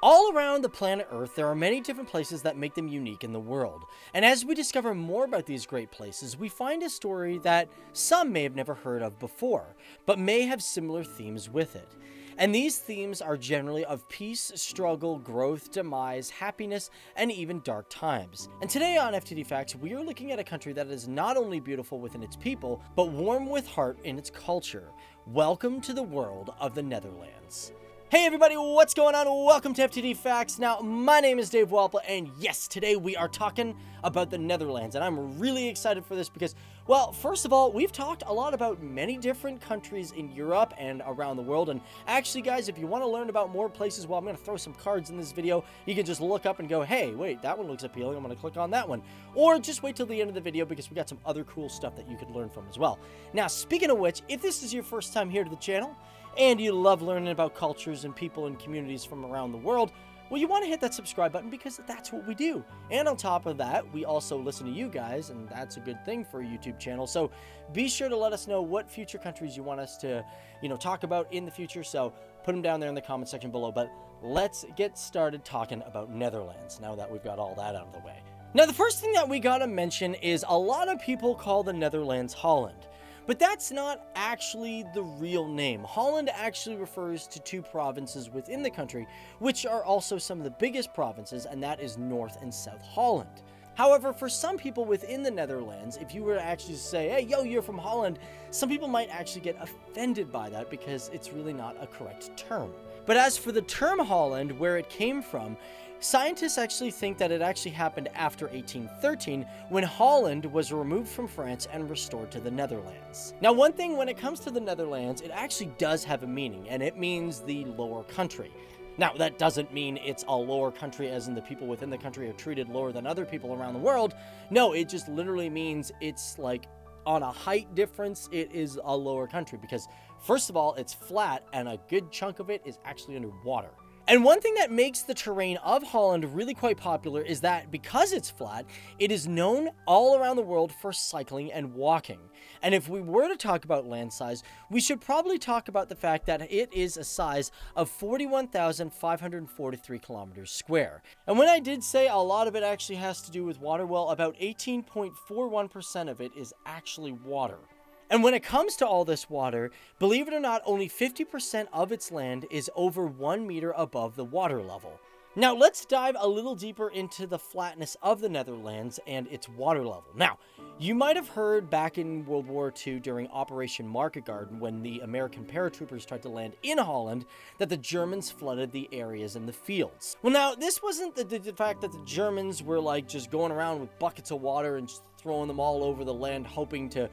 All around the planet Earth, there are many different places that make them unique in the world. And as we discover more about these great places, we find a story that some may have never heard of before, but may have similar themes with it. And these themes are generally of peace, struggle, growth, demise, happiness, and even dark times. And today on FTD Facts, we are looking at a country that is not only beautiful within its people, but warm with heart in its culture. Welcome to the world of the Netherlands. Hey everybody, what's going on? Welcome to FTD Facts. Now, my name is Dave Walpole, and yes, today we are talking about the Netherlands, and I'm really excited for this because, well, first of all, we've talked a lot about many different countries in Europe and around the world, and actually, guys, if you want to learn about more places, well, I'm going to throw some cards in this video. You can just look up and go, hey, wait, that one looks appealing, I'm going to click on that one. Or just wait till the end of the video because we got some other cool stuff that you could learn from as well. Now, speaking of which, if this is your first time here to the channel, and you love learning about cultures and people and communities from around the world, well, you want to hit that subscribe button because that's what we do. And on top of that, we also listen to you guys, and that's a good thing for a YouTube channel. So be sure to let us know what future countries you want us to, talk about in the future. So put them down there in the comment section below. But let's get started talking about Netherlands now that we've got all that out of the way. Now, the first thing that we got to mention is a lot of people call the Netherlands Holland. But that's not actually the real name. Holland actually refers to two provinces within the country, which are also some of the biggest provinces, and that is North and South Holland. However, for some people within the Netherlands, if you were to actually say, hey, yo, you're from Holland, some people might actually get offended by that because it's really not a correct term. But as for the term Holland, where it came from, scientists actually think that it actually happened after 1813 when Holland was removed from France and restored to the Netherlands. Now, one thing when it comes to the Netherlands, it actually does have a meaning, and it means the lower country. Now, that doesn't mean it's a lower country as in the people within the country are treated lower than other people around the world. No, it just literally means it's like on a height difference, it is a lower country because first of all, it's flat and a good chunk of it is actually underwater. And one thing that makes the terrain of Holland really quite popular is that because it's flat, it is known all around the world for cycling and walking. And if we were to talk about land size, we should probably talk about the fact that it is a size of 41,543 kilometers square. And when I did say a lot of it actually has to do with water, well, about 18.41% of it is actually water. And when it comes to all this water, believe it or not, only 50% of its land is over 1 meter above the water level. Now, let's dive a little deeper into the flatness of the Netherlands and its water level. Now, you might have heard back in World War II during Operation Market Garden when the American paratroopers tried to land in Holland that the Germans flooded the areas in the fields. Well, now, this wasn't the fact that the Germans were like just going around with buckets of water and just throwing them all over the land hoping to,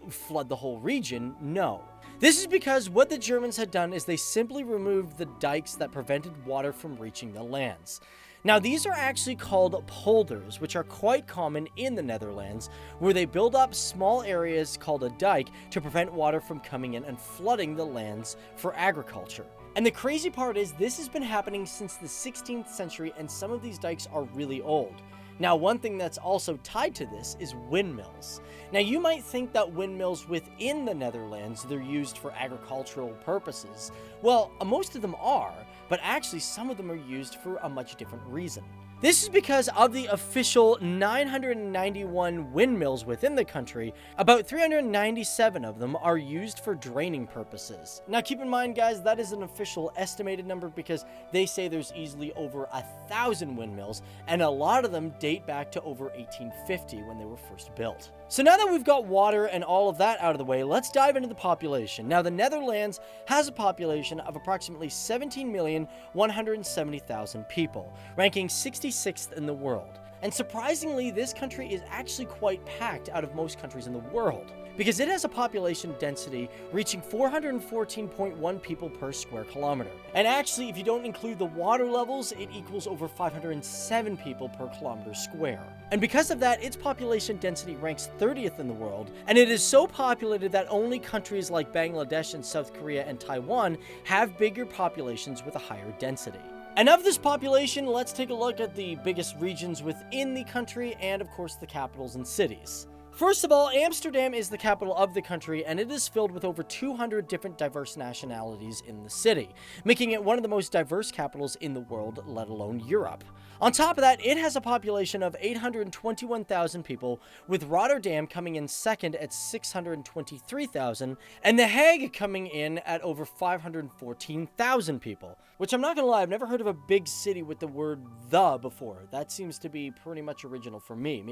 flood the whole region. No. This is because what the Germans had done is they simply removed the dikes that prevented water from reaching the lands. Now, these are actually called polders, which are quite common in the Netherlands, where they build up small areas called a dike to prevent water from coming in and flooding the lands for agriculture. And the crazy part is this has been happening since the 16th century, and some of these dikes are really old. Now, one thing that's also tied to this is windmills. Now, you might think that windmills within the Netherlands, they're used for agricultural purposes. Well, most of them are, but actually some of them are used for a much different reason. This is because of the official 991 windmills within the country, about 397 of them are used for draining purposes. Now keep in mind, guys, that is an official estimated number because they say there's easily over 1,000 windmills, and a lot of them date back to over 1850 when they were first built. So now that we've got water and all of that out of the way, let's dive into the population. Now, the Netherlands has a population of approximately 17,170,000 people, ranking 66th in the world. And surprisingly, this country is actually quite packed out of most countries in the world, because it has a population density reaching 414.1 people per square kilometer. And actually, if you don't include the water levels, it equals over 507 people per kilometer square. And because of that, its population density ranks 30th in the world, and it is so populated that only countries like Bangladesh and South Korea and Taiwan have bigger populations with a higher density. And of this population, let's take a look at the biggest regions within the country and, of course, the capitals and cities. First of all, Amsterdam is the capital of the country, and it is filled with over 200 different diverse nationalities in the city, making it one of the most diverse capitals in the world, let alone Europe. On top of that, it has a population of 821,000 people, with Rotterdam coming in second at 623,000, and The Hague coming in at over 514,000 people. Which I'm not gonna lie, I've never heard of a big city with the word "the" before. That seems to be pretty much original for me.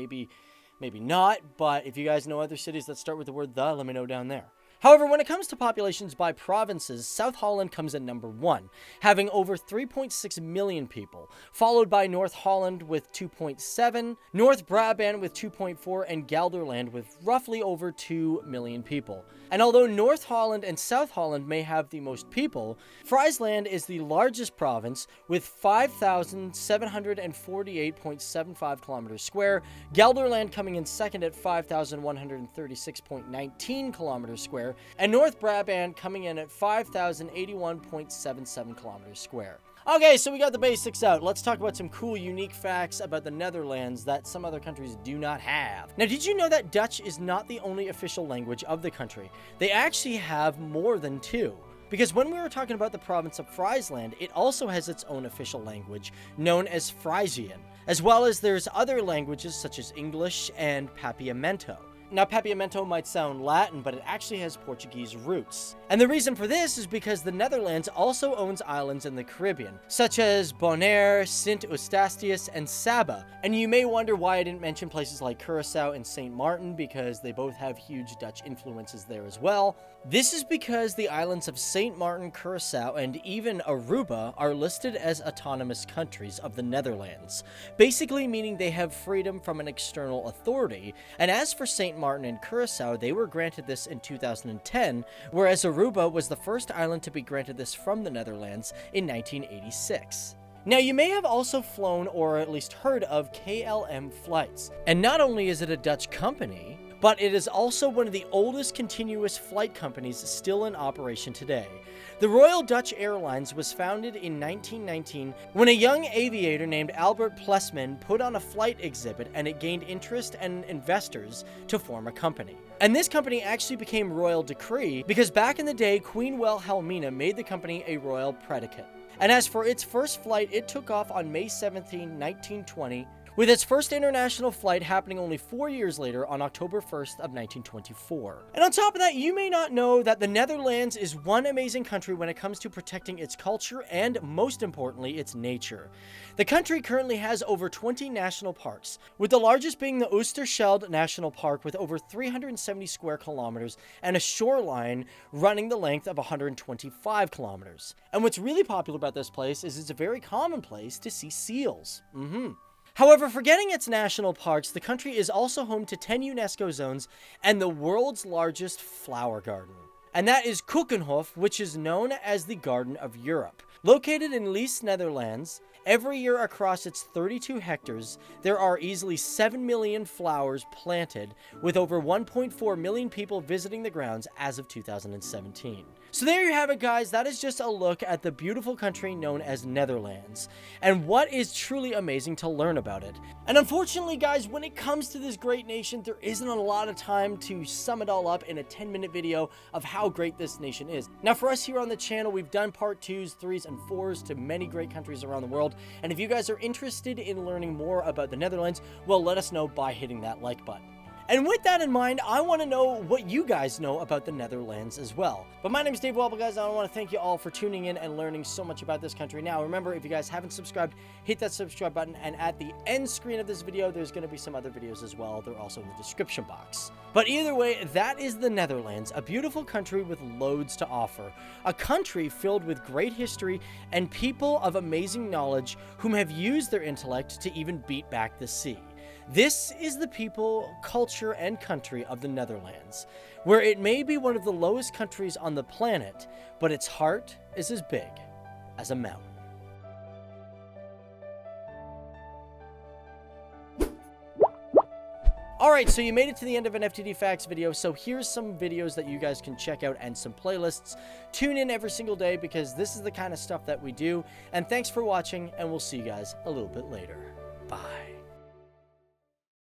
Maybe not, but if you guys know other cities that start with the word "the," let me know down there. However, when it comes to populations by provinces, South Holland comes in number 1, having over 3.6 million people, followed by North Holland with 2.7, North Brabant with 2.4, and Gelderland with roughly over 2 million people. And although North Holland and South Holland may have the most people, Friesland is the largest province with 5,748.75 kilometers square, Gelderland coming in second at 5,136.19 kilometers square, and North Brabant coming in at 5,081.77 kilometers square. Okay, so we got the basics out. Let's talk about some cool, unique facts about the Netherlands that some other countries do not have. Now, did you know that Dutch is not the only official language of the country? They actually have more than 2. Because when we were talking about the province of Friesland, it also has its own official language, known as Frisian, as well as there's other languages such as English and Papiamento. Now, Papiamento might sound Latin, but it actually has Portuguese roots. And the reason for this is because the Netherlands also owns islands in the Caribbean, such as Bonaire, Sint Eustatius, and Saba. And you may wonder why I didn't mention places like Curacao and St. Martin, because they both have huge Dutch influences there as well. This is because the islands of St. Martin, Curacao, and even Aruba are listed as autonomous countries of the Netherlands, basically meaning they have freedom from an external authority. And as for St. Martin and Curacao, they were granted this in 2010, whereas Aruba was the first island to be granted this from the Netherlands in 1986. Now, you may have also flown or at least heard of KLM flights, and not only is it a Dutch company, but it is also one of the oldest continuous flight companies still in operation today. The Royal Dutch Airlines was founded in 1919 when a young aviator named Albert Plesman put on a flight exhibit, and it gained interest and investors to form a company. And this company actually became Royal Decree because back in the day, Queen Wilhelmina made the company a royal predicate. And as for its first flight, it took off on May 17, 1920, with its first international flight happening only 4 years later on October 1st of 1924. And on top of that, you may not know that the Netherlands is one amazing country when it comes to protecting its culture and, most importantly, its nature. The country currently has over 20 national parks, with the largest being the Oosterschelde National Park with over 370 square kilometers and a shoreline running the length of 125 kilometers. And what's really popular about this place is it's a very common place to see seals. However, forgetting its national parks, the country is also home to 10 UNESCO zones and the world's largest flower garden. And that is Keukenhof, which is known as the Garden of Europe. Located in Lees, Netherlands, every year across its 32 hectares, there are easily 7 million flowers planted, with over 1.4 million people visiting the grounds as of 2017. So there you have it, guys. That is just a look at the beautiful country known as Netherlands, and what is truly amazing to learn about it. And unfortunately, guys, when it comes to this great nation, there isn't a lot of time to sum it all up in a 10-minute video of how great this nation is. Now, for us here on the channel, we've done part 2s, 3s, and 4s to many great countries around the world, and if you guys are interested in learning more about the Netherlands, well, let us know by hitting that like button. And with that in mind, I want to know what you guys know about the Netherlands as well. But my name is Dave Walpole, guys. I want to thank you all for tuning in and learning so much about this country. Now, remember, if you guys haven't subscribed, hit that subscribe button. And at the end screen of this video, there's going to be some other videos as well. They're also in the description box. But either way, that is the Netherlands, a beautiful country with loads to offer. A country filled with great history and people of amazing knowledge whom have used their intellect to even beat back the sea. This is the people, culture, and country of the Netherlands, where it may be one of the lowest countries on the planet, but its heart is as big as a mountain. Alright, so you made it to the end of an FTD Facts video, so here's some videos that you guys can check out and some playlists. Tune in every single day because this is the kind of stuff that we do, and thanks for watching, and we'll see you guys a little bit later.